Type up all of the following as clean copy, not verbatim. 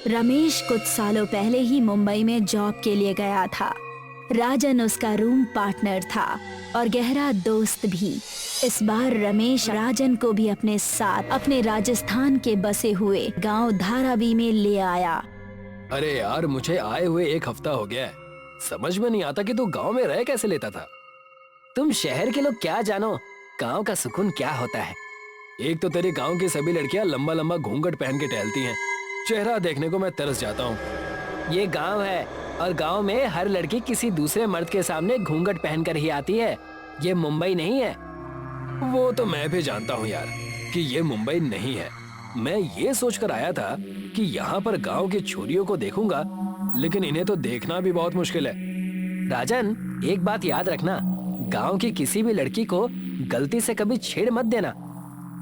रमेश कुछ सालों पहले ही मुंबई में जॉब के लिए गया था। राजन उसका रूम पार्टनर था और गहरा दोस्त भी। इस बार रमेश राजन को भी अपने साथ अपने राजस्थान के बसे हुए गांव धारावी में ले आया। अरे यार, मुझे आए हुए 1 हफ्ता हो गया है। समझ में नहीं आता कि तू गांव में रह कैसे लेता था। तुम शहर के लोग क्या जानो गांव का सुकून क्या होता है। एक तो तेरे गांव की सभी लड़कियां लंबा लंबा घूंघट पहन के टहलती हैं। चेहरा देखने को मैं तरस जाता हूँ। ये गांव है और गांव में हर लड़की किसी दूसरे मर्द के सामने घूंघट पहनकर ही आती है। ये मुंबई नहीं है। वो तो मैं भी जानता हूँ यार कि ये मुंबई नहीं है। मैं ये सोचकर आया था कि यहाँ पर गांव की छोरियों को देखूंगा, लेकिन इन्हें तो देखना भी बहुत मुश्किल है। राजन, एक बात याद रखना, गांव की किसी भी लड़की को गलती से कभी छेड़ मत देना।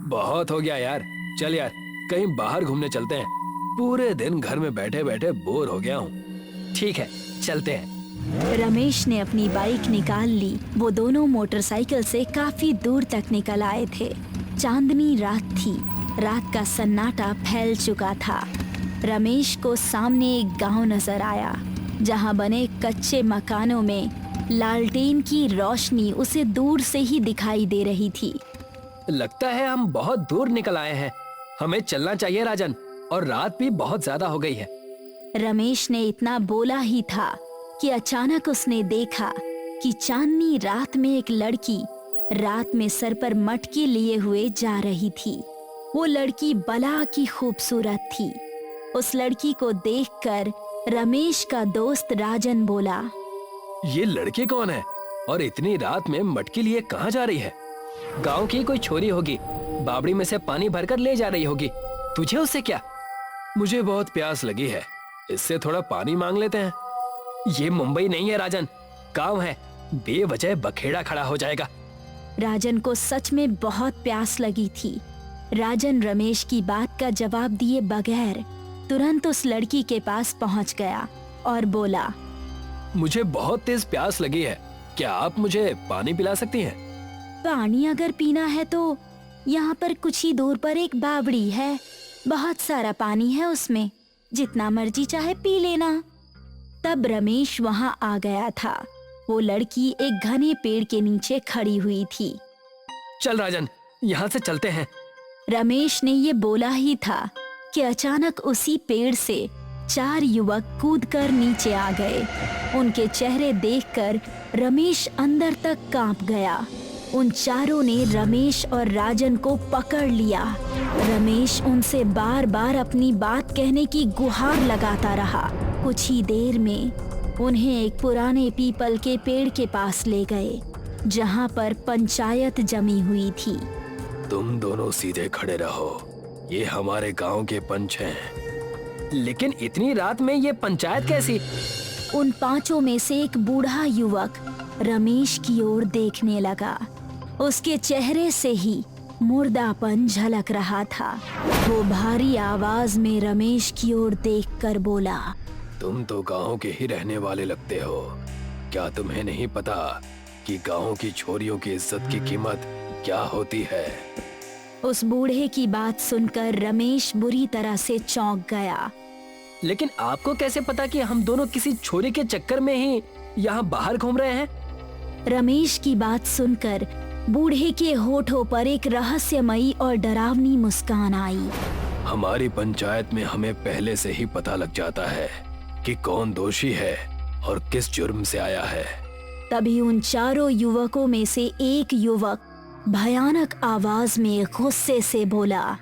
बहुत हो गया यार, चल यार कहीं बाहर घूमने चलते हैं। पूरे दिन घर में बैठे बैठे बोर हो गया हूँ। ठीक है, चलते हैं। रमेश ने अपनी बाइक निकाल ली। वो दोनों मोटरसाइकिल से काफी दूर तक निकल आए थे। चांदनी रात थी। रात का सन्नाटा फैल चुका था। रमेश को सामने एक गांव नजर आया, जहां बने कच्चे मकानों में लालटेन की रोशनी उसे दूर से ही दिखाई दे रही थी। लगता है हम बहुत दूर निकल आए हैं। हमें चलना चाहिए राजन, और रात भी बहुत ज्यादा हो गई है। रमेश ने इतना बोला ही था कि अचानक उसने देखा कि चांदनी रात में एक लड़की रात में सर पर मटकी लिए हुए जा रही थी। वो लड़की बला की खूबसूरत थी। उस लड़की को देखकर रमेश का दोस्त राजन बोला, ये लड़की कौन है और इतनी रात में मटकी लिए कहाँ जा रही है? गांव की कोई छोरी होगी, बावड़ी में से पानी भरकर ले जा रही होगी। तुझे उससे क्या? मुझे बहुत प्यास लगी है, इससे थोड़ा पानी मांग लेते हैं। ये मुंबई नहीं है राजन, गांव है। बेवजह बखेड़ा खड़ा हो जाएगा। राजन को सच में बहुत प्यास लगी थी। राजन रमेश की बात का जवाब दिए बगैर तुरंत उस लड़की के पास पहुंच गया और बोला, मुझे बहुत तेज प्यास लगी है, क्या आप मुझे पानी पिला सकती हैं? पानी अगर पीना है तो यहाँ पर कुछ ही दूर पर एक बावड़ी है, बहुत सारा पानी है उसमें, जितना मर्जी चाहे पी लेना। तब रमेश वहाँ आ गया था। वो लड़की एक घने पेड़ के नीचे खड़ी हुई थी। चल राजन, यहाँ से चलते हैं। रमेश ने ये बोला ही था कि अचानक उसी पेड़ से 4 युवक कूदकर नीचे आ गए। उनके चेहरे देखकर रमेश अंदर तक कांप गया। उन चारों ने रमेश और राजन को पकड़ लिया। रमेश उनसे बार बार अपनी बात कहने की गुहार लगाता रहा। कुछ ही देर में उन्हें एक पुराने पीपल के पेड़ के पास ले गए, जहां पर पंचायत जमी हुई थी। तुम दोनों सीधे खड़े रहो, ये हमारे गांव के पंच हैं। लेकिन इतनी रात में ये पंचायत कैसी? उन 5 में से एक बूढ़ा युवक रमेश की ओर देखने लगा। उसके चेहरे से ही मुर्दापन झलक रहा था। वो भारी आवाज में रमेश की ओर देखकर बोला, तुम तो गांव के ही रहने वाले लगते हो। क्या तुम्हें नहीं पता कि गांव की छोरियों की इज्जत की कीमत क्या होती है? उस बूढ़े की बात सुनकर रमेश बुरी तरह से चौंक गया। लेकिन आपको कैसे पता कि हम दोनों किसी छोरी के चक्कर में ही यहाँ बाहर घूम रहे हैं? रमेश की बात सुनकर बूढ़े के होठों पर एक रहस्यमयी और डरावनी मुस्कान आई। हमारी पंचायत में हमें पहले से ही पता लग जाता है कि कौन दोषी है और किस जुर्म से आया है। तभी उन चारों युवकों में से एक युवक भयानक आवाज में गुस्से से बोला,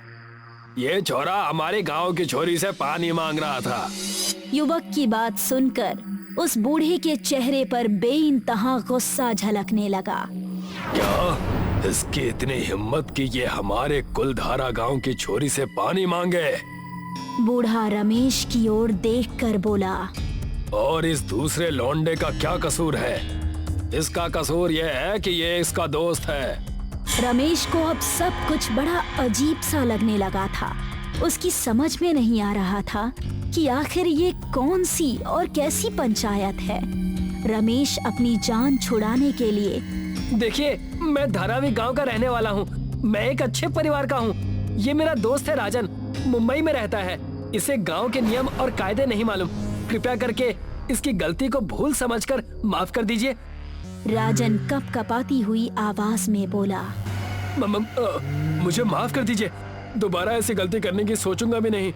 ये छोरा हमारे गांव की छोरी से पानी मांग रहा था। युवक की बात सुनकर उस बूढ़े के चेहरे पर बेइंतहा गुस्सा झलकने लगा। क्या इसकी इतनी हिम्मत कि ये हमारे कुलधारा गांव की छोरी से पानी मांगे? बूढ़ा रमेश की ओर देखकर बोला, और इस दूसरे लौंडे का क्या कसूर है? इसका कसूर ये है कि ये इसका दोस्त है। रमेश को अब सब कुछ बड़ा अजीब सा लगने लगा था। उसकी समझ में नहीं आ रहा था कि आखिर ये कौन सी और कैसी पंचायत है। रमेश अपनी जान छुड़ाने के लिए, देखिए, मैं धारावी गांव का रहने वाला हूँ। मैं एक अच्छे परिवार का हूँ। ये मेरा दोस्त है राजन, मुंबई में रहता है। इसे गांव के नियम और कायदे नहीं मालूम। कृपया करके इसकी गलती को भूल समझकर माफ कर दीजिए। राजन कपकपाती हुई आवाज में बोला। मुझे माफ कर दीजिए, दोबारा ऐसी गलती करने की सोचूंगा भी नहीं।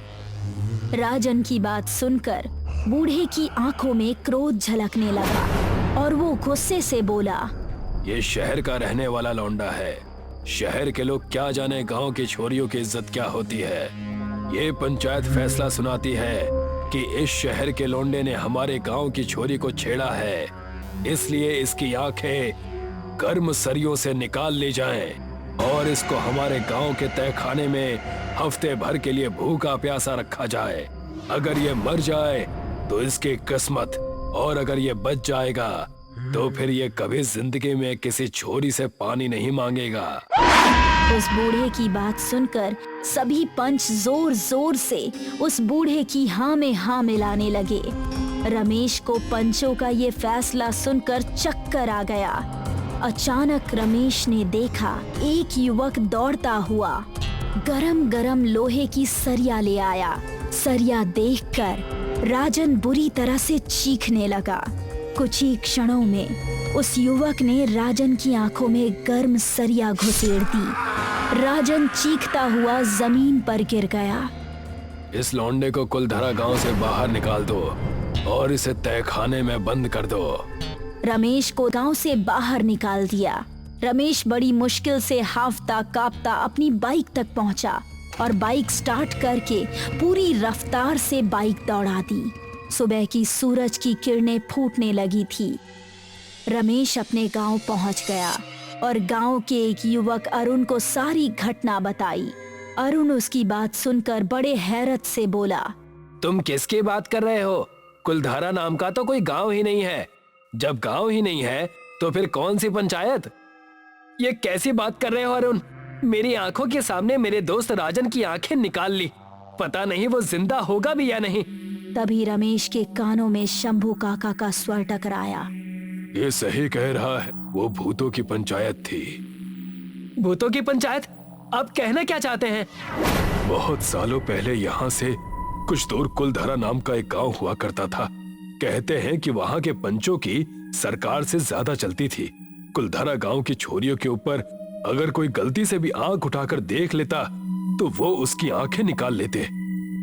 राजन की बात सुनकर बूढ़े की आंखों में क्रोध झलकने लगा और वो गुस्से से बोला, ये शहर का रहने वाला लौंडा है। शहर के लोग क्या जाने गांव की छोरियों की इज्जत क्या होती है। ये पंचायत फैसला सुनाती है कि इस शहर के लौंडे ने हमारे गांव की छोरी को छेड़ा है, इसलिए इसकी आंखें गर्म सरियों से निकाल ली जाएं और इसको हमारे गांव के तहखाने में हफ्ते भर के लिए भूखा प्यासा रखा जाए। अगर ये मर जाए तो इसकी किस्मत, और अगर ये बच जाएगा तो फिर ये कभी जिंदगी में किसी छोरी से पानी नहीं मांगेगा। उस बूढ़े की बात सुनकर सभी पंच जोर जोर से उस बूढ़े की हाँ में हाँ मिलाने लगे। रमेश को पंचों का ये फैसला सुनकर चक्कर आ गया। अचानक रमेश ने देखा एक युवक दौड़ता हुआ गरम गरम लोहे की सरिया ले आया। सरिया देखकर राजन बुरी तरह से चीखने लगा। कुछ ही क्षणों में उस युवक ने राजन की आंखों में गर्म सरिया घुसेड़ दी। राजन चीखता हुआ जमीन पर गिर गया। इस लौंडे को कुलधरा गांव से बाहर निकाल दो और इसे तहखाने में बंद कर दो। रमेश को गांव से बाहर निकाल दिया। रमेश बड़ी मुश्किल से हाफता कांपता अपनी बाइक तक पहुंचा और बाइक स्टार्ट करके पूरी रफ्तार से बाइक दौड़ा दी। सुबह की सूरज की किरणें फूटने लगी थी। रमेश अपने गांव पहुंच गया और गांव के एक युवक अरुण को सारी घटना बताई। अरुण उसकी बात सुनकर बड़े हैरत से बोला, तुम किसकी बात कर रहे हो? कुलधारा नाम का तो कोई गांव ही नहीं है। जब गांव ही नहीं है तो फिर कौन सी पंचायत? ये कैसी बात कर रहे हो अरुण? मेरी आंखों के सामने मेरे दोस्त राजन की आंखें निकाल ली। पता नहीं वो जिंदा होगा भी या नहीं। तभी रमेश के कानों में शंभू काका का स्वर टकराया। ये सही कह रहा है, वो भूतों की पंचायत थी। भूतों की पंचायत? आप कहना क्या चाहते हैं? बहुत सालों पहले यहाँ से कुछ दूर कुलधरा नाम का एक गांव हुआ करता था। कहते हैं कि वहाँ के पंचों की सरकार से ज्यादा चलती थी। कुलधरा गांव की छोरियों के ऊपर अगर कोई गलती से भी आंख उठाकर देख लेता तो वो उसकी आंखें निकाल लेते।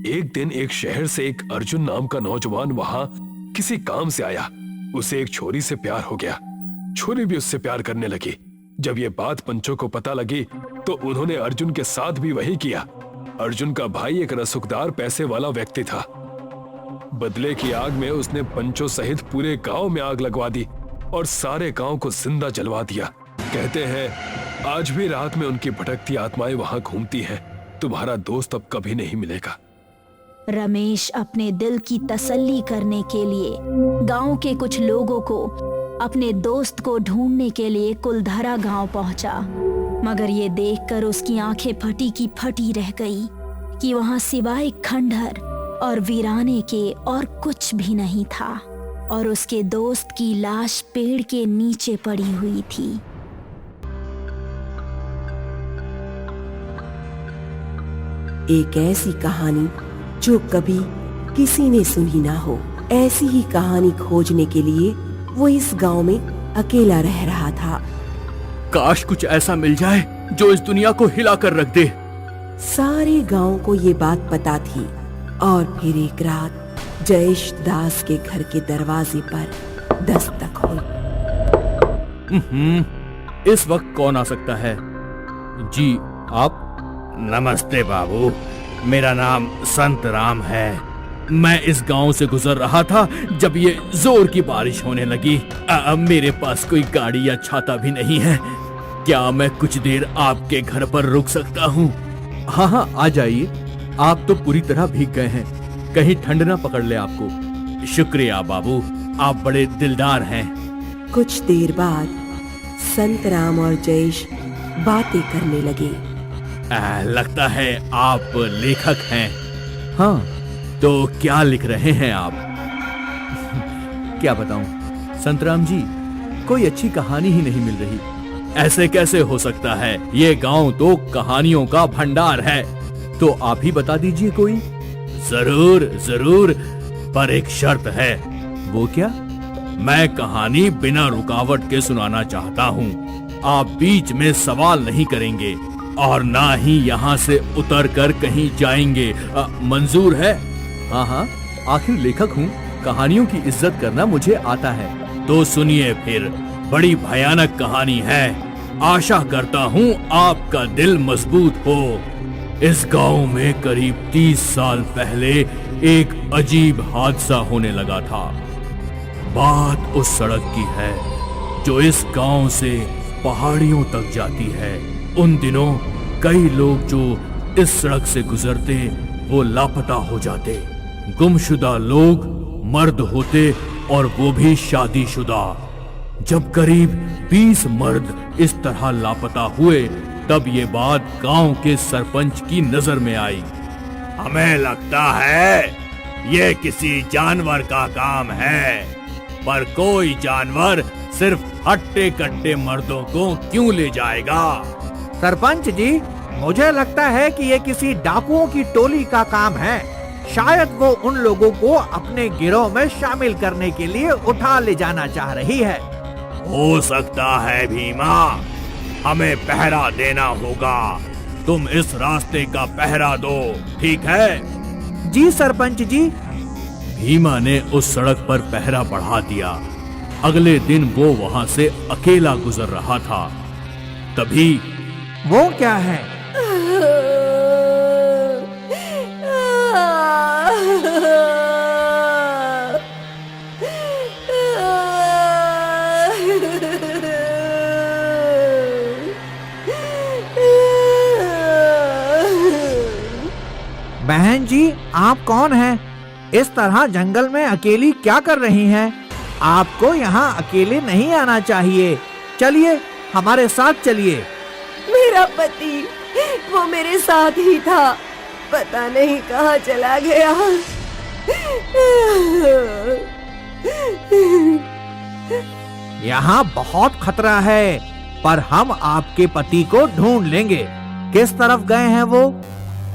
एक दिन एक शहर से एक अर्जुन नाम का नौजवान वहाँ किसी काम से आया। उसे एक छोरी से प्यार हो गया। छोरी भी उससे प्यार करने लगी। जब ये बात पंचों को पता लगी तो उन्होंने अर्जुन के साथ भी वही किया। अर्जुन का भाई एक रसूखदार पैसे वाला व्यक्ति था। बदले की आग में उसने पंचों सहित पूरे गांव में आग लगवा दी और सारे गांव को जिंदा जलवा दिया। कहते हैं आज भी रात में उनकी भटकती आत्माएं वहां घूमती हैं। तुम्हारा दोस्त अब कभी नहीं मिलेगा। रमेश अपने दिल की तसल्ली करने के लिए गांव के कुछ लोगों को अपने दोस्त को ढूंढने के लिए कुलधरा गांव पहुंचा। मगर ये देखकर उसकी आंखें फटी की फटी रह गई कि वहां सिवाय खंडहर और वीराने के और कुछ भी नहीं था और उसके दोस्त की लाश पेड़ के नीचे पड़ी हुई थी। एक ऐसी कहानी जो कभी किसी ने सुनी ना हो। ऐसी ही कहानी खोजने के लिए वो इस गांव में अकेला रह रहा था। काश कुछ ऐसा मिल जाए जो इस दुनिया को हिला कर रख दे। सारे गांव को ये बात पता थी और फिर एक रात जयेश दास के घर के दरवाजे पर दस्तक हुई। इस वक्त कौन आ सकता है? जी आप? नमस्ते बाबू, मेरा नाम संत राम है। मैं इस गांव से गुजर रहा था जब ये जोर की बारिश होने लगी। मेरे पास कोई गाड़ी या छाता भी नहीं है। क्या मैं कुछ देर आपके घर पर रुक सकता हूँ? हाँ, आ जाइए। आप तो पूरी तरह भीग गए हैं, कहीं ठंड ना पकड़ ले आपको। शुक्रिया बाबू, आप बड़े दिलदार हैं। कुछ देर बाद संत राम और जयेश बातें करने लगे। लगता है आप लेखक हैं। हाँ, तो क्या लिख रहे हैं आप? क्या बताऊं संतराम जी, कोई अच्छी कहानी ही नहीं मिल रही। ऐसे कैसे हो सकता है? ये गांव तो कहानियों का भंडार है। तो आप ही बता दीजिए कोई। जरूर जरूर, पर एक शर्त है। वो क्या? मैं कहानी बिना रुकावट के सुनाना चाहता हूँ। आप बीच में सवाल नहीं करेंगे और ना ही यहाँ से उतर कर कहीं जाएंगे। मंजूर है? हाँ, आखिर लेखक हूँ, कहानियों की इज्जत करना मुझे आता है। तो सुनिए फिर, बड़ी भयानक कहानी है। आशा करता हूँ आपका दिल मजबूत हो। इस गांव में करीब 30 साल पहले एक अजीब हादसा होने लगा था। बात उस सड़क की है जो इस गांव से पहाड़ियों तक जाती है। उन दिनों कई लोग जो इस सड़क से गुजरते वो लापता हो जाते। गुमशुदा लोग मर्द होते और वो भी शादीशुदा। जब करीब 20 मर्द इस तरह लापता हुए तब ये बात गांव के सरपंच की नजर में आई। हमें लगता है ये किसी जानवर का काम है, पर कोई जानवर सिर्फ हट्टे कट्टे मर्दों को क्यों ले जाएगा? सरपंच जी, मुझे लगता है कि ये किसी डाकुओं की टोली का काम है। शायद वो उन लोगों को अपने गिरोह में शामिल करने के लिए उठा ले जाना चाह रही है। हो सकता है भीमा, हमें पहरा देना होगा। तुम इस रास्ते का पहरा दो, ठीक है? जी सरपंच जी। भीमा ने उस सड़क पर पहरा बढ़ा दिया। अगले दिन वो वहां से अकेला गुजर रहा था। तभी वो क्या है? बहन जी, आप कौन हैं? इस तरह जंगल में अकेली क्या कर रही हैं? आपको यहाँ अकेले नहीं आना चाहिए। चलिए, हमारे साथ चलिए। मेरा पति वो मेरे साथ ही था, पता नहीं कहाँ चला गया। यहाँ बहुत खतरा है, पर हम आपके पति को ढूंढ लेंगे। किस तरफ गए हैं वो?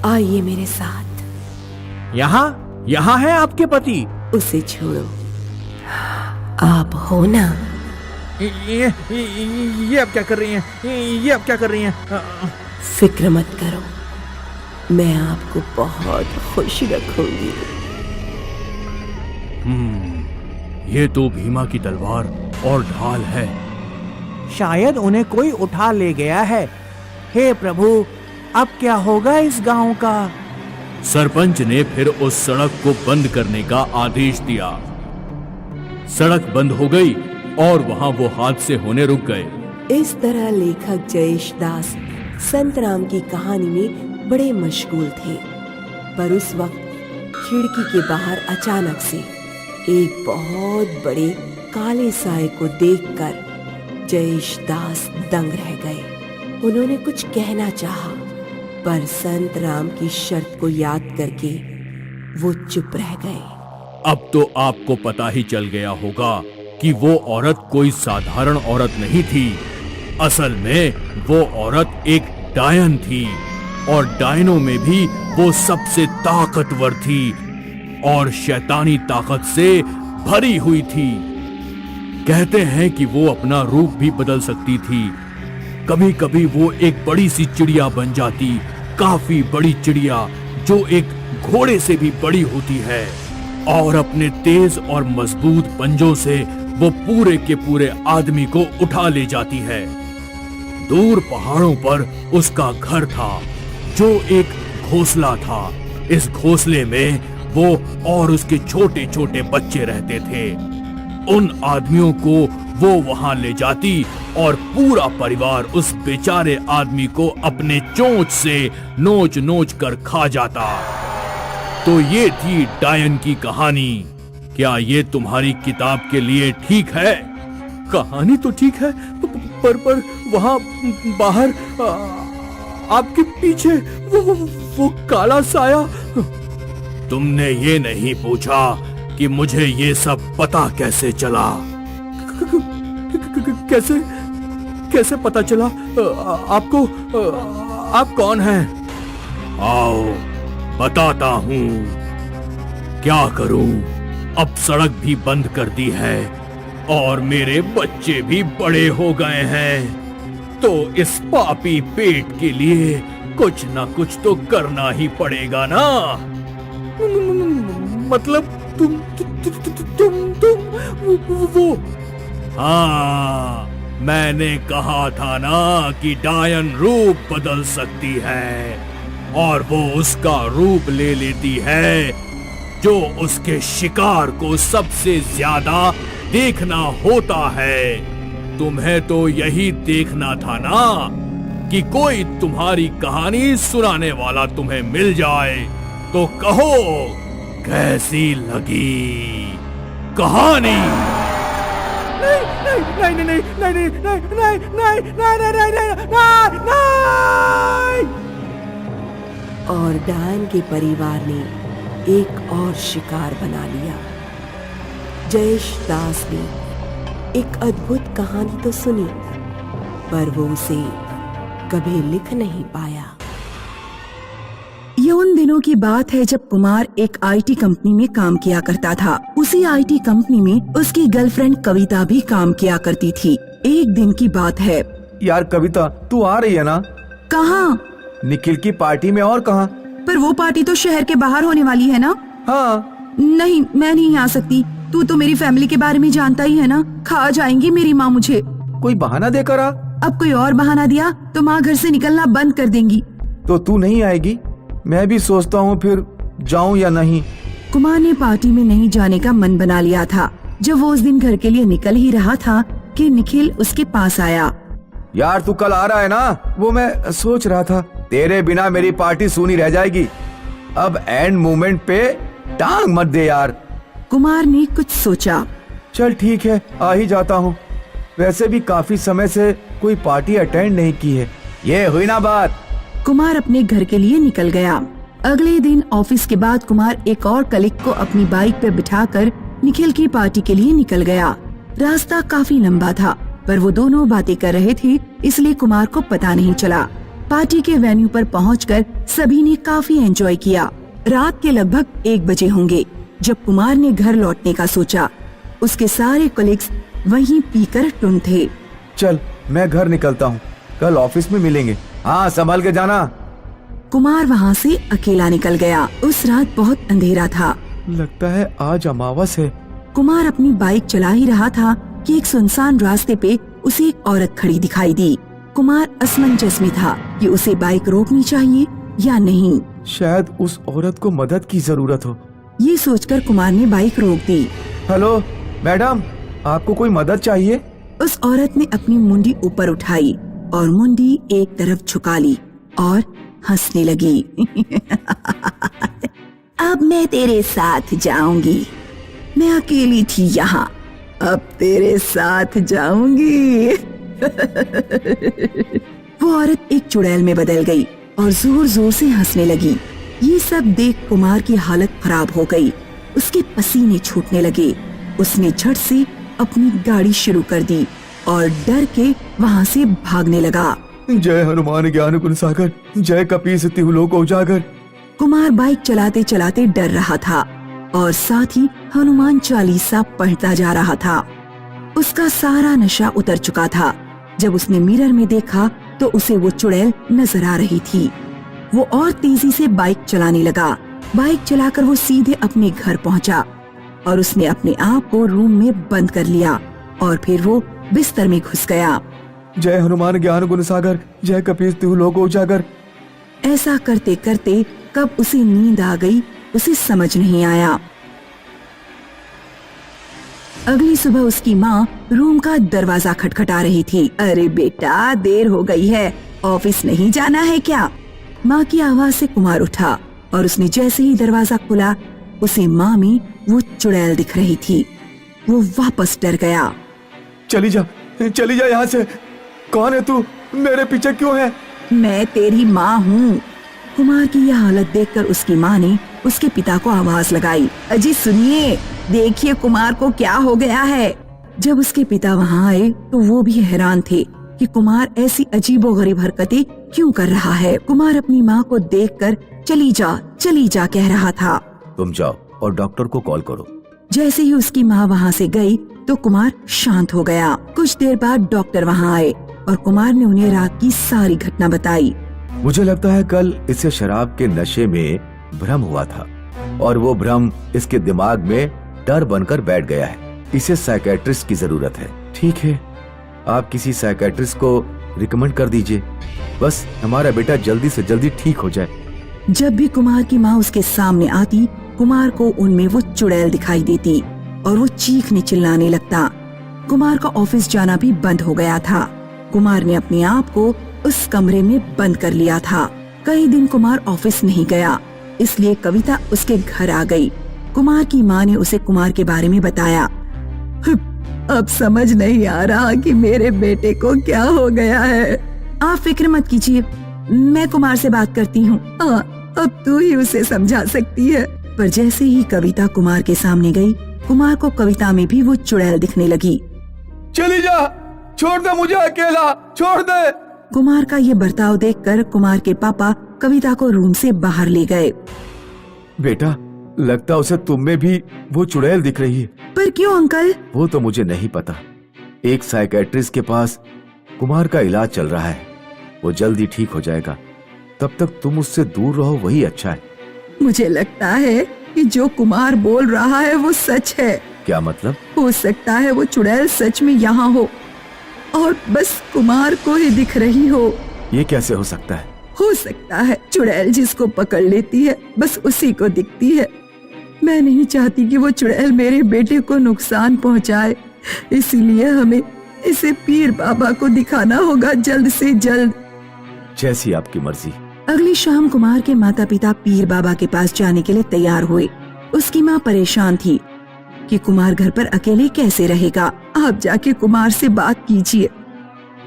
आइए मेरे साथ। यहाँ है आपके पति। उसे छोड़ो, आप हो ना? ये अब क्या कर रही हैं? ये अब क्या कर रही हैं? फिक्र मत करो, मैं आपको बहुत खुश रखूंगी। ये तो भीमा की तलवार और ढाल है। शायद उन्हें कोई उठा ले गया है। हे प्रभु, अब क्या होगा इस गांव का? सरपंच ने फिर उस सड़क को बंद करने का आदेश दिया। सड़क बंद हो गई और वहां वो हादसे होने रुक गए। इस तरह लेखक जयेश दास संतराम की कहानी में बड़े मशगूल थे, पर उस वक्त खिड़की के बाहर अचानक से एक बहुत बड़े काले साए को देखकर जयेश दास दंग रह गए। उन्होंने कुछ कहना चाहा, पर संतराम की शर्त को याद करके वो चुप रह गए। अब तो आपको पता ही चल गया होगा कि वो औरत कोई साधारण औरत नहीं थी। असल में वो औरत एक डायन थी, और डायनों में भी वो सबसे ताकतवर थी और शैतानी ताकत से भरी हुई थी। कहते हैं कि वो अपना रूप भी बदल सकती थी। कभी कभी वो एक बड़ी सी चिड़िया बन जाती, काफी बड़ी चिड़िया जो एक घोड़े से भी बड़ी होती है, और अपने तेज और मजबूत पंजों से वो पूरे के पूरे आदमी को उठा ले जाती है। दूर पहाड़ों पर उसका घर था जो एक घोंसला था। इस घोंसले में वो और उसके छोटे छोटे बच्चे रहते थे। उन आदमियों को वो वहां ले जाती और पूरा परिवार उस बेचारे आदमी को अपने चोंच से नोच नोच कर खा जाता। तो ये थी डायन की कहानी। क्या ये तुम्हारी किताब के लिए ठीक है? कहानी तो ठीक है, पर वहां बाहर आपके पीछे वो काला साया। तुमने ये नहीं पूछा कि मुझे ये सब पता कैसे चला? कैसे पता चला? आपको आप कौन हैं? आओ बताता हूँ। क्या करूं, अब सड़क भी बंद कर दी है और मेरे बच्चे भी बड़े हो गए हैं, तो इस पापी पेट के लिए कुछ ना कुछ तो करना ही पड़ेगा ना। मतलब तुम वो। हाँ, मैंने कहा था ना कि डायन रूप बदल सकती है और वो उसका रूप ले लेती है जो उसके शिकार को सबसे ज्यादा देखना होता है। तुम्हें तो यही देखना था ना कि कोई तुम्हारी कहानी सुनाने वाला तुम्हें मिल जाए, तो कहो कैसी लगी कहानी। नहीं नहीं नहीं नहीं नहीं नहीं नहीं नहीं नहीं नहीं नहीं नहीं। और डायन के परिवार ने एक और शिकार बना लिया। जयेश दास ने एक अद्भुत कहानी तो सुनी, पर वो उसे कभी लिख नहीं पाया। ये उन दिनों की बात है जब कुमार एक आईटी कंपनी में काम किया करता था। उसी आईटी कंपनी में उसकी गर्लफ्रेंड कविता भी काम किया करती थी। एक दिन की बात है। यार कविता, तू आ रही है ना? कहाँ? निखिल की पार्टी में। और कहाँ? पर वो पार्टी तो शहर के बाहर होने वाली है ना। हाँ। नहीं, मैं नहीं आ सकती। तू तो मेरी फैमिली के बारे में जानता ही है ना, खा जाएंगी मेरी माँ मुझे। कोई बहाना देकर आ। अब कोई और बहाना दिया तो माँ घर से निकलना बंद कर देंगी। तो तू नहीं आएगी? मैं भी सोचता हूँ फिर जाऊँ या नहीं। कुमार ने पार्टी में नहीं जाने का मन बना लिया था। जब वो उस दिन घर के लिए निकल ही रहा था कि निखिल उसके पास आया। यार तू कल आ रहा है ना? वो मैं सोच रहा था, तेरे बिना मेरी पार्टी सूनी रह जाएगी। अब एंड मोमेंट पे टांग मत दे यार। कुमार ने कुछ सोचा। चल ठीक है, आ ही जाता हूँ। वैसे भी काफी समय से कोई पार्टी अटेंड नहीं की है। ये हुई ना बात। कुमार अपने घर के लिए निकल गया। अगले दिन ऑफिस के बाद कुमार एक और कलीग को अपनी बाइक पे बिठाकर निखिल की पार्टी के लिए निकल गया। रास्ता काफी लंबा था, पर वो दोनों बातें कर रहे थे, इसलिए कुमार को पता नहीं चला। पार्टी के वेन्यू पर पहुंचकर सभी ने काफी एंजॉय किया। रात के लगभग 1 बजे होंगे जब कुमार ने घर लौटने का सोचा। उसके सारे कलीग्स वहीं पीकर टुन थे। चल मैं घर निकलता हूँ, कल ऑफिस में मिलेंगे। हाँ संभल के जाना। कुमार वहाँ से अकेला निकल गया। उस रात बहुत अंधेरा था। लगता है आज अमावस है। कुमार अपनी बाइक चला ही रहा था कि एक सुनसान रास्ते पे उसे एक औरत खड़ी दिखाई दी। कुमार असमंजस में था कि उसे बाइक रोकनी चाहिए या नहीं। शायद उस औरत को मदद की जरूरत हो। ये सोचकर कुमार ने बाइक रोक दी। हेलो मैडम, आपको कोई मदद चाहिए? उस औरत ने अपनी मुंडी ऊपर उठाई और मुंडी एक तरफ झुका ली और हंसने लगी। अब मैं तेरे साथ जाऊंगी। मैं अकेली थी यहाँ, अब तेरे साथ जाऊंगी। वो औरत एक चुड़ैल में बदल गई और जोर जोर से हंसने लगी। ये सब देख कुमार की हालत खराब हो गई। उसके पसीने छूटने लगे। उसने झट से अपनी गाड़ी शुरू कर दी और डर के वहाँ से भागने लगा। जय हनुमान ज्ञान गुण सागर, जय कपीस तिहु लोक उजागर। कुमार बाइक चलाते चलाते डर रहा था और साथ ही हनुमान चालीसा पढ़ता जा रहा था। उसका सारा नशा उतर चुका था। जब उसने मिरर में देखा तो उसे वो चुड़ैल नजर आ रही थी। वो और तेजी से बाइक चलाने लगा। बाइक चलाकर वो सीधे अपने घर पहुंचा और उसने अपने आप को रूम में बंद कर लिया और फिर वो बिस्तर में घुस गया। जय हनुमान ज्ञान गुण सागर, जय कपीस तिहु लोक उजागर। ऐसा करते करते कब उसे नींद आ गई उसे समझ नहीं आया। अगली सुबह उसकी माँ रूम का दरवाजा खटखटा रही थी। अरे बेटा, देर हो गई है, ऑफिस नहीं जाना है क्या? माँ की आवाज से कुमार उठा और उसने जैसे ही दरवाजा खुला उसे माँ में वो चुड़ैल दिख रही थी। वो वापस डर गया। चली जा यहाँ से। कौन है तू? मेरे पीछे क्यों है? मैं तेरी माँ हूँ। कुमार की यह हालत देखकर उसकी माँ ने उसके पिता को आवाज लगाई। अजी सुनिए, देखिए कुमार को क्या हो गया है। जब उसके पिता वहाँ आए तो वो भी हैरान थे कि कुमार ऐसी अजीबोगरीब हरकतें क्यों कर रहा है। कुमार अपनी माँ को देखकर चली जा कह रहा था। तुम जाओ, और डॉक्टर को कॉल करो। जैसे ही उसकी माँ वहाँ से गई तो कुमार शांत हो गया। कुछ देर बाद डॉक्टर वहाँ आए और कुमार ने उन्हें रात की सारी घटना बताई। मुझे लगता है कल इसे शराब के नशे में भ्रम हुआ था और वो भ्रम इसके दिमाग में डर बनकर बैठ गया है। इसे साइकियाट्रिस्ट की जरूरत है। ठीक है, आप किसी साइकियाट्रिस्ट को रिकमेंड कर दीजिए, बस हमारा बेटा जल्दी से जल्दी ठीक हो जाए। जब भी कुमार की माँ उसके सामने आती, कुमार को उनमें वो चुड़ैल दिखाई देती और वो चीखने चिल्लाने लगता। कुमार का ऑफिस जाना भी बंद हो गया था। कुमार ने अपने आप को उस कमरे में बंद कर लिया था। कई दिन कुमार ऑफिस नहीं गया, इसलिए कविता उसके घर आ गई। कुमार की माँ ने उसे कुमार के बारे में बताया। अब समझ नहीं आ रहा कि मेरे बेटे को क्या हो गया है। आप फिक्र मत कीजिए, मैं कुमार से बात करती हूँ। अब तू ही उसे समझा सकती है। पर जैसे ही कविता कुमार के सामने गई, कुमार को कविता में भी वो चुड़ैल दिखने लगी। चली जा, छोड़ दे मुझे अकेला, छोड़ दे। कुमार का ये बर्ताव देखकर कुमार के पापा कविता को रूम से बाहर ले गए। बेटा, लगता उसे तुम में भी वो चुड़ैल दिख रही है। पर क्यों अंकल? वो तो मुझे नहीं पता। एक साइकियाट्रिस्ट के पास कुमार का इलाज चल रहा है, वो जल्दी ठीक हो जाएगा। तब तक तुम उससे दूर रहो, वही अच्छा है। मुझे लगता है कि जो कुमार बोल रहा है वो सच है। क्या मतलब? हो सकता है वो चुड़ैल सच में यहाँ हो और बस कुमार को ही दिख रही हो। ये कैसे हो सकता है? हो सकता है चुड़ैल जिसको पकड़ लेती है बस उसी को दिखती है। मैं नहीं चाहती कि वो चुड़ैल मेरे बेटे को नुकसान पहुंचाए, इसीलिए हमें इसे पीर बाबा को दिखाना होगा जल्द से जल्द। जैसी आपकी मर्जी। अगली शाम कुमार के माता पिता पीर बाबा के पास जाने के लिए तैयार हुए। उसकी माँ परेशान थी कि कुमार घर पर अकेले कैसे रहेगा। आप जाके कुमार से बात कीजिए।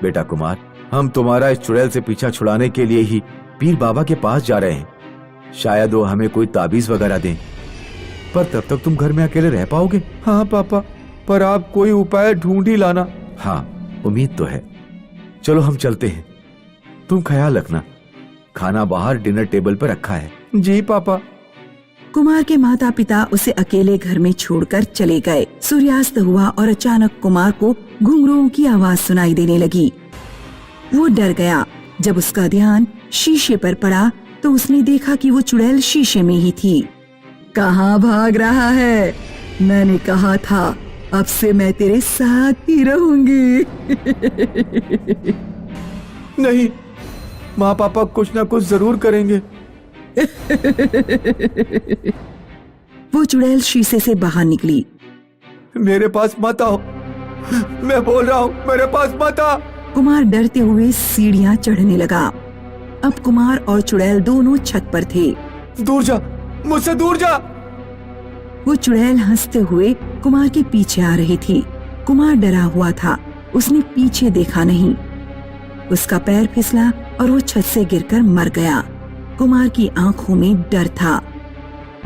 बेटा कुमार, हम तुम्हारा इस चुड़ैल से पीछा छुड़ाने के लिए ही पीर बाबा के पास जा रहे हैं। शायद वो हमें कोई ताबीज वगैरह दें, पर तब तक तुम घर में अकेले रह पाओगे? हाँ पापा, पर आप कोई उपाय ढूंढ ही लाना। हाँ, उम्मीद तो है। चलो हम चलते हैं, तुम ख्याल रखना। खाना बाहर डिनर टेबल पर रखा है। जी पापा। कुमार के माता पिता उसे अकेले घर में छोड़कर चले गए। सूर्यास्त हुआ और अचानक कुमार को घुंघरुओं की आवाज सुनाई देने लगी। वो डर गया। जब उसका ध्यान शीशे पर पड़ा तो उसने देखा कि वो चुड़ैल शीशे में ही थी। कहाँ भाग रहा है? मैंने कहा था अब से मैं तेरे साथ ही रहूंगी। नहीं, माँ पापा कुछ ना कुछ जरूर करेंगे। वो चुड़ैल शीशे से बाहर निकली। मेरे पास मत आओ, मैं बोल रहा हूँ, मेरे पास मत आओ। कुमार डरते हुए सीढ़ियाँ चढ़ने लगा। अब कुमार और चुड़ैल दोनों छत पर थे। दूर जा, मुझसे दूर जा। वो चुड़ैल हंसते हुए कुमार के पीछे आ रही थी। कुमार डरा हुआ था, उसने पीछे देखा नहीं। उसका पैर फिसला और वो छत से गिरकर मर गया। कुमार की आंखों में डर था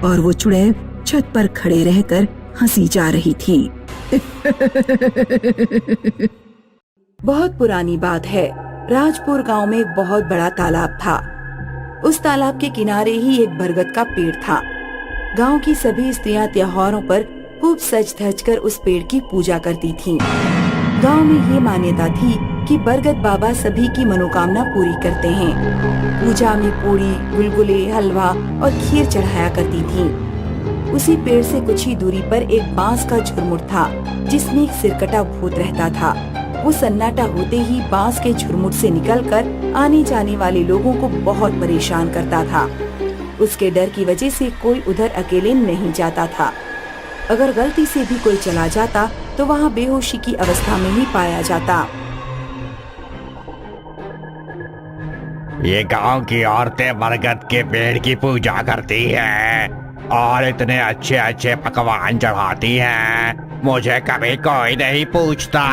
और वो चुड़ैल छत पर खड़े रहकर हंसी जा रही थी। बहुत पुरानी बात है। राजपुर गांव में एक बहुत बड़ा तालाब था। उस तालाब के किनारे ही एक बरगद का पेड़ था। गांव की सभी स्त्रियां त्योहारों पर खूब सज धज कर उस पेड़ की पूजा करती थीं। गांव में ये मान्यता थी कि बरगद बाबा सभी की मनोकामना पूरी करते हैं। पूजा में पूरी, गुलगुले, हलवा और खीर चढ़ाया करती थीं। उसी पेड़ से कुछ ही दूरी पर एक बांस का झुरमुट था जिसमें एक सिरकटा भूत रहता था। वो सन्नाटा होते ही बांस के झुरमुट से निकलकर आने जाने वाले लोगों को बहुत परेशान करता था। उसके डर की वजह से कोई उधर अकेले नहीं जाता था। अगर गलती से भी कोई चला जाता तो वहाँ बेहोशी की अवस्था में ही पाया जाता। ये गांव की औरतें बरगद के पेड़ की पूजा करती हैं और इतने अच्छे अच्छे पकवान चढ़ाती हैं, मुझे कभी कोई नहीं पूछता।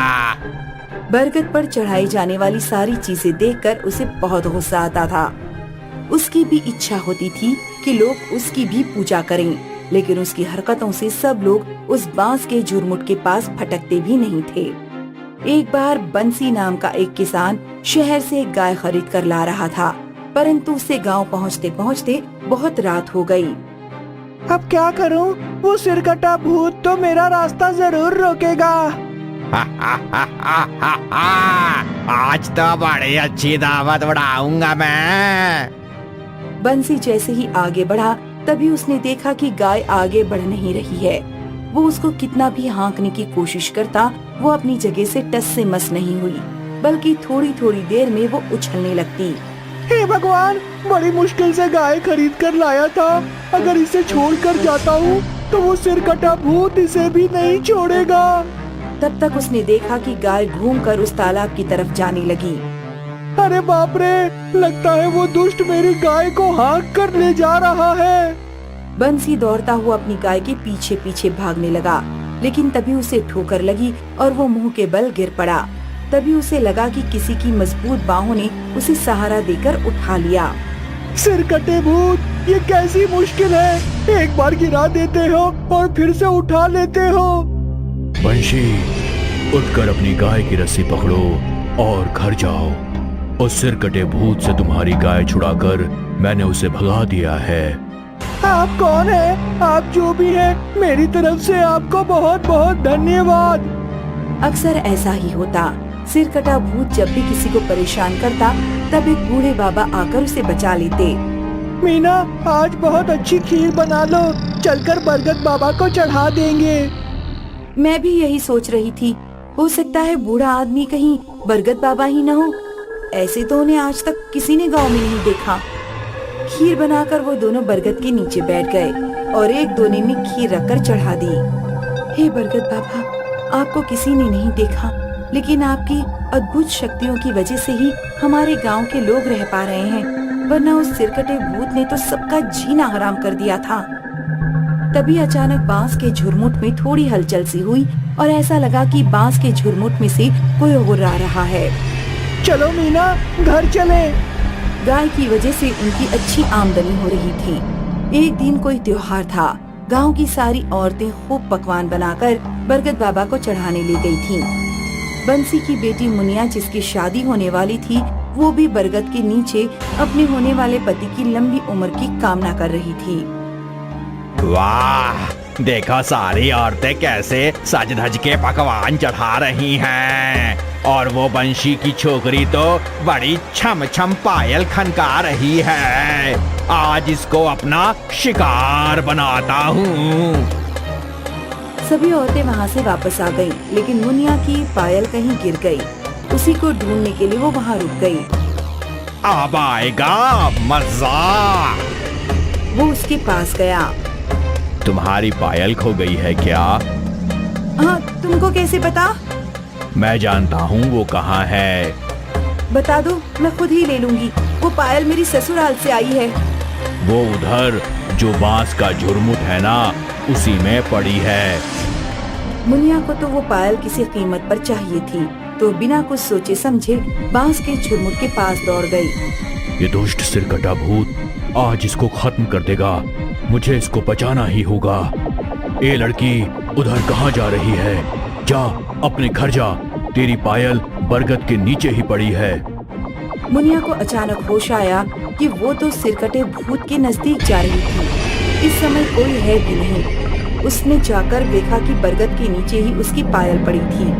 बरगद पर चढ़ाई जाने वाली सारी चीजें देखकर उसे बहुत गुस्सा आता था। उसकी भी इच्छा होती थी कि लोग उसकी भी पूजा करें, लेकिन उसकी हरकतों से सब लोग उस बांस के झुरमुट के पास भटकते भी नहीं थे। एक बार बंसी नाम का एक किसान शहर से एक गाय खरीद कर ला रहा था, परंतु उसे गांव पहुंचते पहुंचते बहुत रात हो गई। अब क्या करूं? वो सिरकटा भूत तो मेरा रास्ता जरूर रोकेगा। आज तो बड़ी अच्छी दावत उड़ाऊंगा मैं। बंसी जैसे ही आगे बढ़ा तभी उसने देखा कि गाय आगे बढ़ नहीं रही है। वो उसको कितना भी हाँकने की कोशिश करता, वो अपनी जगह से टस से मस नहीं हुई, बल्कि थोड़ी थोड़ी देर में वो उछलने लगती। हे भगवान, बड़ी मुश्किल से गाय खरीद कर लाया था। अगर इसे छोड़कर जाता हूँ तो वो सिरकटा भूत इसे भी नहीं छोड़ेगा। तब तक उसने देखा कि गाय घूमकर उस तालाब की तरफ जाने लगी। अरे बाप रे, लगता है वो दुष्ट मेरी गाय को हाँक कर ले जा रहा है। बंसी दौड़ता हुआ अपनी गाय के पीछे पीछे भागने लगा, लेकिन तभी उसे ठोकर लगी और वो मुंह के बल गिर पड़ा। तभी उसे लगा कि किसी की मजबूत बाहों ने उसे सहारा देकर उठा लिया। सिरकटे भूत, ये कैसी मुश्किल है। एक बार गिरा देते हो और फिर से उठा लेते हो। बंशी, उठकर अपनी गाय की रस्सी पकड़ो और घर जाओ। उस सिरकटे भूत से तुम्हारी गाय छुड़ाकर मैंने उसे भगा दिया है। आप कौन है? आप जो भी हैं, मेरी तरफ से आपको बहुत बहुत धन्यवाद। अक्सर ऐसा ही होता। सिरकटा भूत जब भी किसी को परेशान करता, तब एक बूढ़े बाबा आकर उसे बचा लेते। मीना, आज बहुत अच्छी खीर बना लो, चलकर बरगद बाबा को चढ़ा देंगे। मैं भी यही सोच रही थी। हो सकता है बूढ़ा आदमी कहीं बरगद बाबा ही न हो। ऐसे तो उन्हें आज तक किसी ने गांव में नहीं देखा। खीर बनाकर वो दोनों बरगद के नीचे बैठ गए और एक दोने में खीर रखकर चढ़ा दी। हे बरगद बाबा, आपको किसी ने नहीं देखा, लेकिन आपकी अद्भुत शक्तियों की वजह से ही हमारे गांव के लोग रह पा रहे हैं, वरना उस सिरकटे भूत ने तो सबका जीना हराम कर दिया था। तभी अचानक बांस के झुरमुट में थोड़ी हलचल सी हुई और ऐसा लगा कि बांस के झुरमुट में से कोई गुर्रा रहा है। चलो मीना, घर चले। गाय की वजह से उनकी अच्छी आमदनी हो रही थी। एक दिन कोई त्योहार था। गांव की सारी औरतें खूब पकवान बनाकर बरगद बाबा को चढ़ाने ले गई थीं। बंसी की बेटी मुनिया, जिसकी शादी होने वाली थी, वो भी बरगद के नीचे अपने होने वाले पति की लंबी उम्र की कामना कर रही थी। वाह, देखो सारी औरतें कैसे सज धज के पकवान चढ़ा रही हैं। और वो बंशी की छोकरी तो बड़ी छम छम पायल खनका रही है। आज इसको अपना शिकार बनाता हूँ। सभी औरतें वहाँ से वापस आ गईं, लेकिन मुनिया की पायल कहीं गिर गई। उसी को ढूंढने के लिए वो वहाँ रुक गई। अब आएगा मजा। वो उसके पास गया। तुम्हारी पायल खो गई है क्या? हाँ, तुमको कैसे पता? मैं जानता हूँ वो कहाँ है। बता दो, मैं खुद ही ले लूंगी। वो पायल मेरी ससुराल से आई है। वो उधर जो बांस का झुरमुट है ना, उसी में पड़ी है। मुनिया को तो वो पायल किसी कीमत पर चाहिए थी, तो बिना कुछ सोचे समझे बांस के झुरमुट के पास दौड़ गई। ये दुष्ट सिरकटा भूत आज इसको खत्म कर देगा। मुझे इसको बचाना ही होगा। ए लड़की, उधर कहाँ जा रही है? जा, अपने घर जा। तेरी पायल बरगद के नीचे ही पड़ी है। मुनिया को अचानक होश आया कि वो तो सिरकटे भूत के नजदीक जा रही थी। इस समय कोई है भी नहीं। उसने जाकर देखा कि बरगद के नीचे ही उसकी पायल पड़ी थी।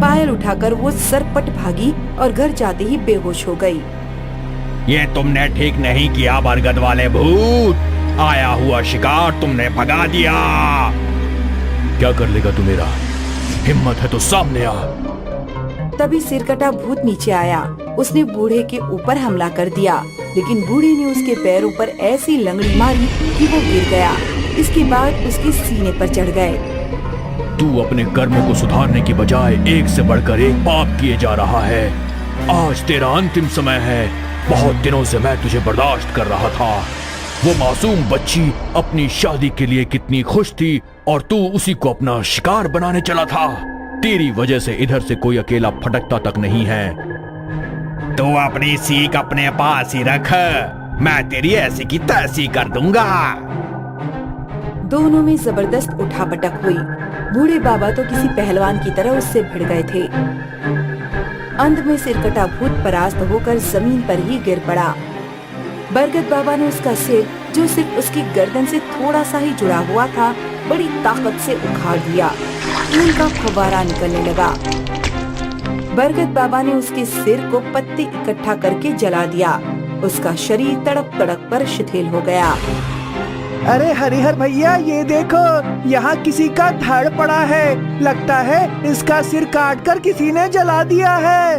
पायल उठाकर वो सरपट भागी और घर जाते ही बेहोश हो गई। ये तुमने ठीक नहीं किया बरगद वाले भूत। आया हुआ शिकार तुमने भगा दिया। क्या कर लेगा तू मेरा? हिम्मत है तो सामने आ। तभी सिरकटा भूत नीचे आया। उसने बूढ़े के ऊपर हमला कर दिया, लेकिन बूढ़े ने उसके पैरों पर ऐसी लंगड़ी मारी कि वो गिर गया। इसके बाद उसके सीने पर चढ़ गए। तू अपने कर्मों को सुधारने की बजाय एक से बढ़कर एक पाप किए जा रहा है। आज तेरा अंतिम समय है। बहुत दिनों से मैं तुझे बर्दाश्त कर रहा था। वो मासूम बच्ची अपनी शादी के लिए कितनी खुश थी और तू उसी को अपना शिकार बनाने चला था। तेरी वजह से इधर से कोई अकेला फटकता तक नहीं है। तू अपनी सीख अपने पास ही रख। मैं तेरी ऐसी की तैसी कर दूंगा। दोनों में जबरदस्त उठापटक हुई। बूढ़े बाबा तो किसी पहलवान की तरह उससे भिड़ गए थे। अंत में सिरकटा भूत परास्त होकर जमीन पर ही गिर पड़ा। बरगद बाबा ने उसका सिर, जो सिर्फ उसकी गर्दन से थोड़ा सा ही जुड़ा हुआ था, बड़ी ताकत से उखाड़ दिया। खून का फव्वारा निकलने लगा। बरगद बाबा ने उसके सिर को पत्ते इकट्ठा करके जला दिया। उसका शरीर तड़प तड़प कर शिथिल हो गया। अरे हरिहर भैया, ये देखो, यहाँ किसी का धड़ पड़ा है। लगता है इसका सिर काटकर किसी ने जला दिया है।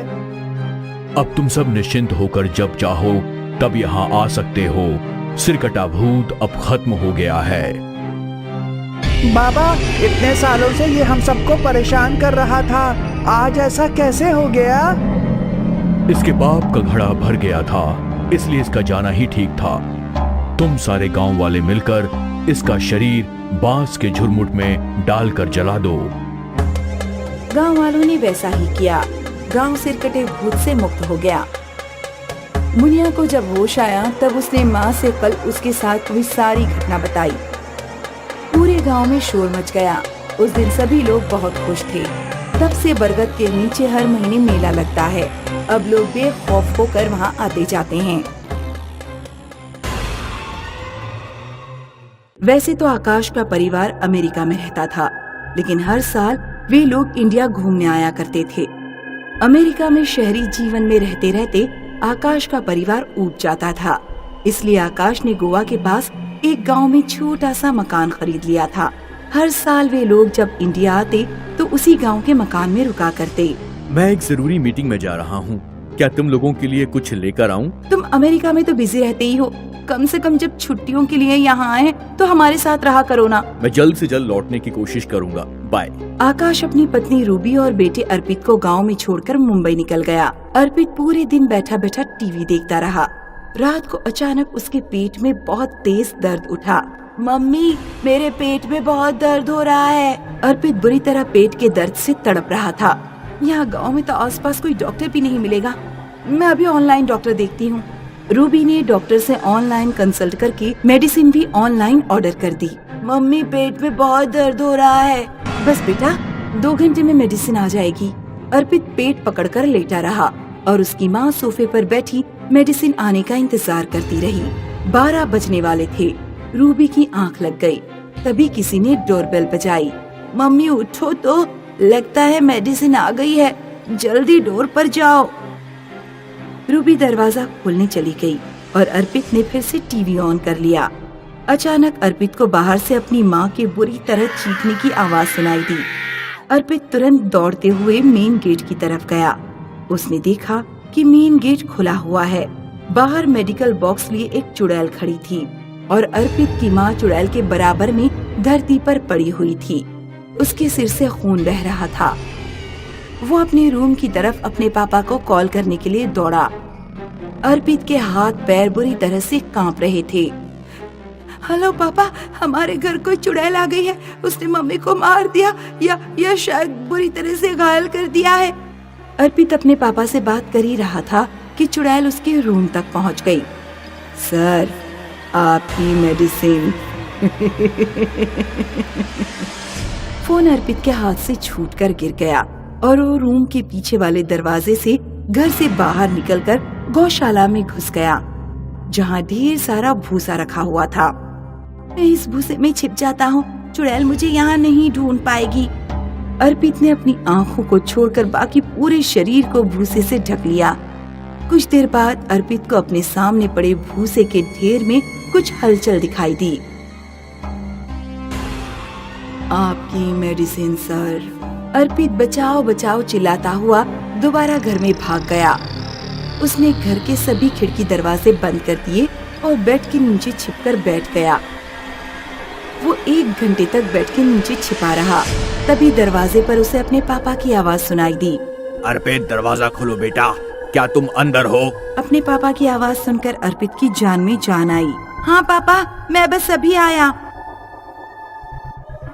अब तुम सब निश्चिंत होकर जब चाहो तब यहाँ आ सकते हो। सिर कटा भूत अब खत्म हो गया है। बाबा, इतने सालों से ये हम सबको परेशान कर रहा था, आज ऐसा कैसे हो गया? इसके बाप का घड़ा भर गया था, इसलिए इसका जाना ही ठीक था। तुम सारे गांव वाले मिलकर इसका शरीर बांस के झुरमुट में डालकर जला दो। गांव वालों ने वैसा ही किया। गांव सिरकटे भूत से मुक्त हो गया। मुनिया को जब होश आया तब उसने माँ से कल उसके साथ हुई सारी घटना बताई। पूरे गांव में शोर मच गया। उस दिन सभी लोग बहुत खुश थे। तब से बरगद के नीचे हर महीने मेला लगता है। अब लोग बेखौफ होकर वहाँ आते जाते हैं। वैसे तो आकाश का परिवार अमेरिका में रहता था, लेकिन हर साल वे लोग इंडिया घूमने आया करते थे। अमेरिका में शहरी जीवन में रहते रहते आकाश का परिवार ऊब जाता था, इसलिए आकाश ने गोवा के पास एक गांव में छोटा सा मकान खरीद लिया था। हर साल वे लोग जब इंडिया आते तो उसी गांव के मकान में रुका करते। मैं एक जरूरी मीटिंग में जा रहा हूँ, क्या तुम लोगों के लिए कुछ लेकर आऊँ? तुम अमेरिका में तो बिजी रहते ही हो, कम से कम जब छुट्टियों के लिए यहाँ आए तो हमारे साथ रहा करो ना। मैं जल्द से जल्द लौटने की कोशिश करूँगा। बाय। आकाश अपनी पत्नी रूबी और बेटे अर्पित को गांव में छोड़कर मुंबई निकल गया। अर्पित पूरे दिन बैठा बैठा टीवी देखता रहा। रात को अचानक उसके पेट में बहुत तेज दर्द उठा। मम्मी, मेरे पेट में बहुत दर्द हो रहा है। अर्पित बुरी तरह पेट के दर्द से तड़प रहा था। यहाँ गांव में तो आसपास कोई डॉक्टर भी नहीं मिलेगा। मैं अभी ऑनलाइन डॉक्टर देखती हूँ। रूबी ने डॉक्टर से ऑनलाइन कंसल्ट करके मेडिसिन भी ऑनलाइन ऑर्डर कर दी। मम्मी, पेट में बहुत दर्द हो रहा है। बस बेटा, 2 घंटे में मेडिसिन आ जाएगी। अर्पित पेट पकड़कर लेटा रहा और उसकी माँ सोफे पर बैठी मेडिसिन आने का इंतजार करती रही। 12 बजने वाले थे। रूबी की आंख लग गई। तभी किसी ने डोरबेल बजाई। मम्मी उठो तो, लगता है मेडिसिन आ गई है, जल्दी डोर पर जाओ। रूबी दरवाजा खोलने चली गई और अर्पित ने फिर से टीवी ऑन कर लिया। अचानक अर्पित को बाहर से अपनी माँ के बुरी तरह चीखने की आवाज सुनाई दी। अर्पित तुरंत दौड़ते हुए मेन गेट की तरफ गया। उसने देखा कि मेन गेट खुला हुआ है। बाहर मेडिकल बॉक्स लिए एक चुड़ैल खड़ी थी और अर्पित की माँ चुड़ैल के बराबर में धरती पर पड़ी हुई थी। उसके सिर से खून बह रहा था। वो अपने रूम की तरफ अपने पापा को कॉल करने के लिए दौड़ा। अर्पित के हाथ पैर बुरी तरह से कांप रहे थे। हेलो पापा, हमारे घर कोई चुड़ैल आ गई है। उसने मम्मी को मार दिया या शायद बुरी तरह से घायल कर दिया है। अर्पित अपने पापा से बात कर ही रहा था कि चुड़ैल उसके रूम तक पहुंच गई। सर, आपकी मेडिसिन। फोन अर्पित के हाथ से छूटकर गिर गया और वो रूम के पीछे वाले दरवाजे से घर से बाहर निकलकर गौशाला में घुस गया, जहाँ ढेर सारा भूसा रखा हुआ था। मैं इस भूसे में छिप जाता हूँ, चुड़ैल मुझे यहाँ नहीं ढूंढ पाएगी। अर्पित ने अपनी आंखों को छोड़कर बाकी पूरे शरीर को भूसे से ढक लिया। कुछ देर बाद अर्पित को अपने सामने पड़े भूसे के ढेर में कुछ हलचल दिखाई दी। आपकी मेडिसिन सर। अर्पित बचाओ बचाओ चिल्लाता हुआ दोबारा घर में भाग गया। उसने घर के सभी खिड़की दरवाजे बंद कर दिए और बेड के नीचे छिपकर बैठ गया। वो 1 घंटे तक बेड के नीचे छिपा रहा। तभी दरवाजे पर उसे अपने पापा की आवाज सुनाई दी। अर्पित, दरवाजा खोलो बेटा, क्या तुम अंदर हो? अपने पापा की आवाज सुनकर अर्पित की जान में जान आई। हाँ पापा, मैं बस अभी आया।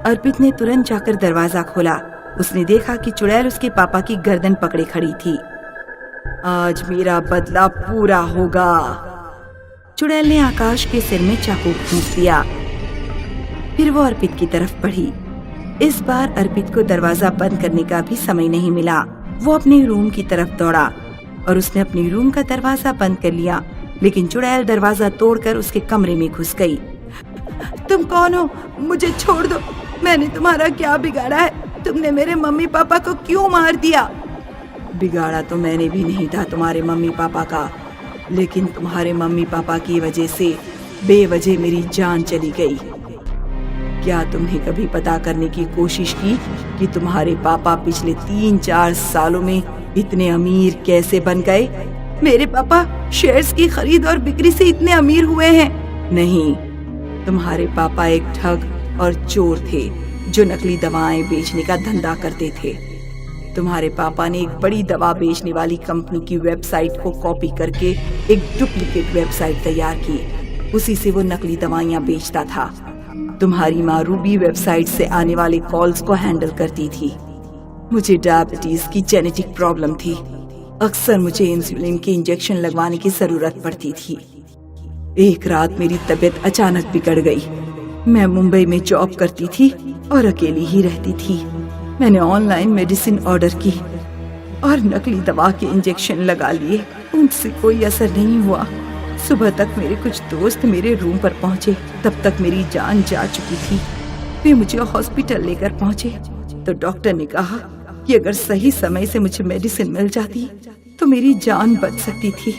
अर्पित ने तुरंत जाकर दरवाजा खोला। उसने देखा कि चुड़ैल उसके पापा की गर्दन पकड़े खड़ी थी। आज मेरा बदला पूरा होगा। चुड़ैल ने आकाश के सिर में चाकू घोंप दिया। फिर वो अर्पित की तरफ बढ़ी। इस बार अर्पित को दरवाजा बंद करने का भी समय नहीं मिला। वो अपने रूम की तरफ दौड़ा और उसने अपने रूम का दरवाजा बंद कर लिया लेकिन चुड़ैल दरवाजा तोड़कर उसके कमरे में घुस गई। तुम कौन हो? मुझे छोड़ दो। मैंने तुम्हारा क्या बिगाड़ा है? तुमने मेरे मम्मी पापा को क्यों मार दिया? बिगाड़ा तो मैंने भी नहीं था तुम्हारे मम्मी पापा का, लेकिन तुम्हारे मम्मी पापा की वजह से बेवजह मेरी जान चली गई। क्या तुमने कभी पता करने की कोशिश की कि तुम्हारे पापा पिछले 3-4 सालों में इतने अमीर कैसे बन गए? मेरे पापा शेयर्स की खरीद और बिक्री से इतने अमीर हुए हैं? नहीं, तुम्हारे पापा एक ठग और चोर थे जो नकली दवाएं बेचने का धंधा करते थे। तुम्हारे पापा ने एक बड़ी दवा बेचने वाली कंपनी की वेबसाइट को कॉपी करके एक डुप्लीकेट वेबसाइट तैयार की। उसी से वो नकली दवाइयां बेचता था। तुम्हारी माँ रूबी वेबसाइट से आने वाले कॉल्स को हैंडल करती थी। मुझे डायबिटीज की जेनेटिक प्रॉब्लम थी। अक्सर मुझे इंसुलिन के इंजेक्शन लगवाने की जरूरत पड़ती थी। एक रात मेरी तबीयत अचानक बिगड़ गई। मैं मुंबई में जॉब करती थी और अकेली ही रहती थी। मैंने ऑनलाइन मेडिसिन ऑर्डर की और नकली दवा के इंजेक्शन लगा लिए। उनसे कोई असर नहीं हुआ। सुबह तक मेरे कुछ दोस्त मेरे रूम पर पहुंचे। तब तक मेरी जान जा चुकी थी। वे मुझे हॉस्पिटल लेकर पहुंचे तो डॉक्टर ने कहा कि अगर सही समय से मुझे मेडिसिन मिल जाती तो मेरी जान बच सकती थी।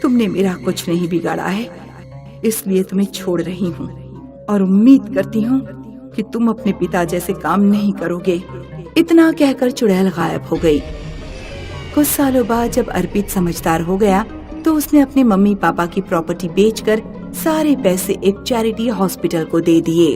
तुमने मेरा कुछ नहीं बिगाड़ा है, इसलिए तुम्हें छोड़ रही हूँ और उम्मीद करती हूँ कि तुम अपने पिता जैसे काम नहीं करोगे। इतना कहकर चुड़ैल गायब हो गई। कुछ सालों बाद जब अर्पित समझदार हो गया तो उसने अपने मम्मी पापा की प्रॉपर्टी बेचकर सारे पैसे एक चैरिटी हॉस्पिटल को दे दिए।